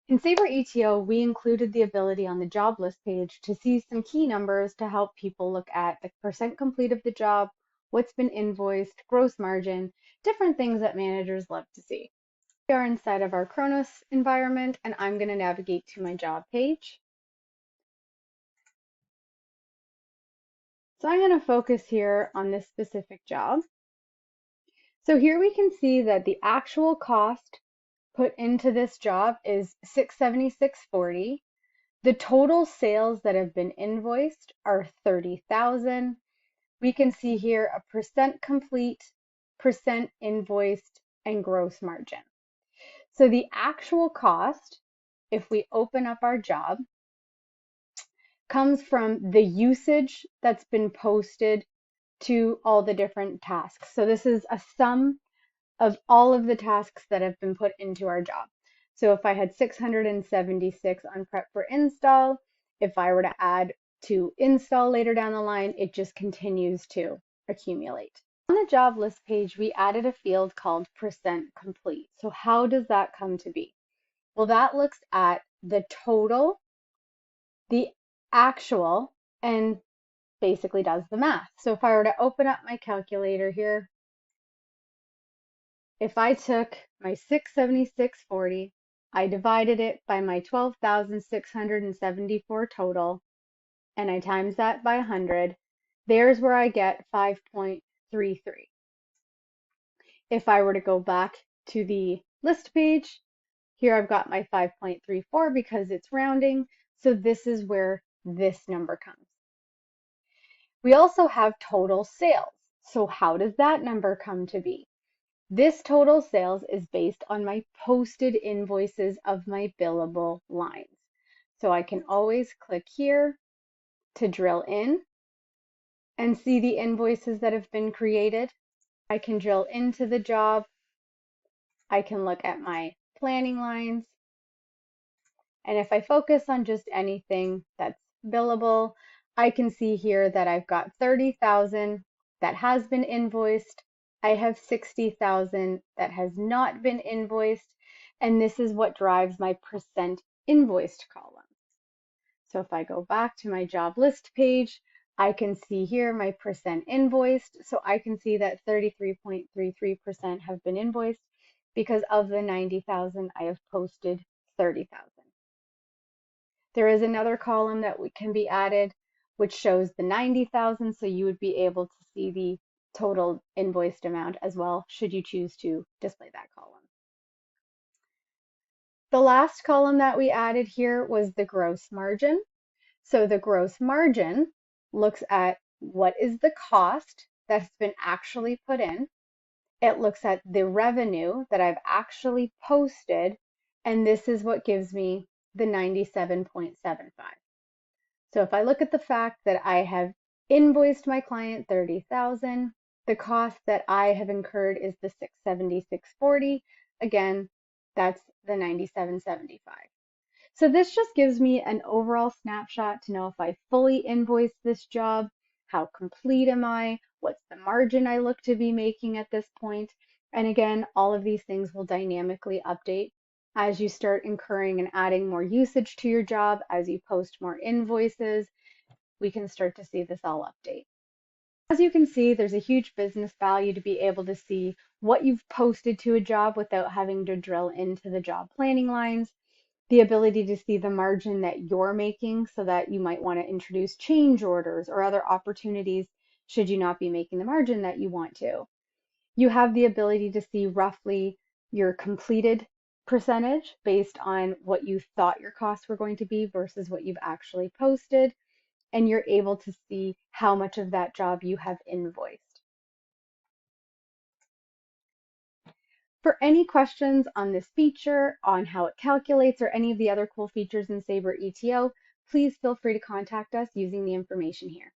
In Sabre ETO, we included the ability on the job list page to see some key numbers to help people look at the percent complete of the job, what's been invoiced, gross margin, different things that managers love to see. We are inside of our Kronos environment, and I'm going to navigate to my job page. So I'm going to focus here on this specific job. So here we can see that the actual cost put into this job is $676.40. The total sales that have been invoiced are 30,000. We can see here a percent complete, percent invoiced, and gross margin. So the actual cost, if we open up our job, comes from the usage that's been posted to all the different tasks. So this is a sum of all of the tasks that have been put into our job. So if I had 676 on prep for install, if I were to add to install later down the line, it just continues to accumulate. On the job list page, we added a field called percent complete. So how does that come to be? Well, that looks at the total, the actual, and basically does the math. So if I were to open up my calculator here, if I took my 676.40, I divided it by my 12,674 total, and I times that by 100, there's where I get 5.33. If I were to go back to the list page, here I've got my 5.34 because it's rounding, so this is where this number comes. We also have total sales. So how does that number come to be? This total sales is based on my posted invoices of my billable lines. So I can always click here to drill in and see the invoices that have been created. I can drill into the job. I can look at my planning lines. And if I focus on just anything that's billable, I can see here that I've got 30,000 that has been invoiced. I have 60,000 that has not been invoiced, and this is what drives my percent invoiced column. So if I go back to my job list page, I can see here my percent invoiced. So I can see that 33.33% have been invoiced because of the 90,000, I have posted 30,000. There is another column that can be added, which shows the 90,000, so you would be able to see the total invoiced amount as well, should you choose to display that column. The last column that we added here was the gross margin. So the gross margin looks at what is the cost that's been actually put in. It looks at the revenue that I've actually posted, and this is what gives me the 97.75. So if I look at the fact that I have invoiced my client 30,000, the cost that I have incurred is the 676.40. Again, that's the 97.75. So this just gives me an overall snapshot to know if I fully invoiced this job, how complete am I, what's the margin I look to be making at this point. And again, all of these things will dynamically update as you start incurring and adding more usage to your job, as you post more invoices, we can start to see this all update. As you can see, there's a huge business value to be able to see what you've posted to a job without having to drill into the job planning lines, the ability to see the margin that you're making so that you might want to introduce change orders or other opportunities should you not be making the margin that you want to. You have the ability to see roughly your completed percentage based on what you thought your costs were going to be versus what you've actually posted, and you're able to see how much of that job you have invoiced. For any questions on this feature, on how it calculates, or any of the other cool features in Sabre ETO, please feel free to contact us using the information here.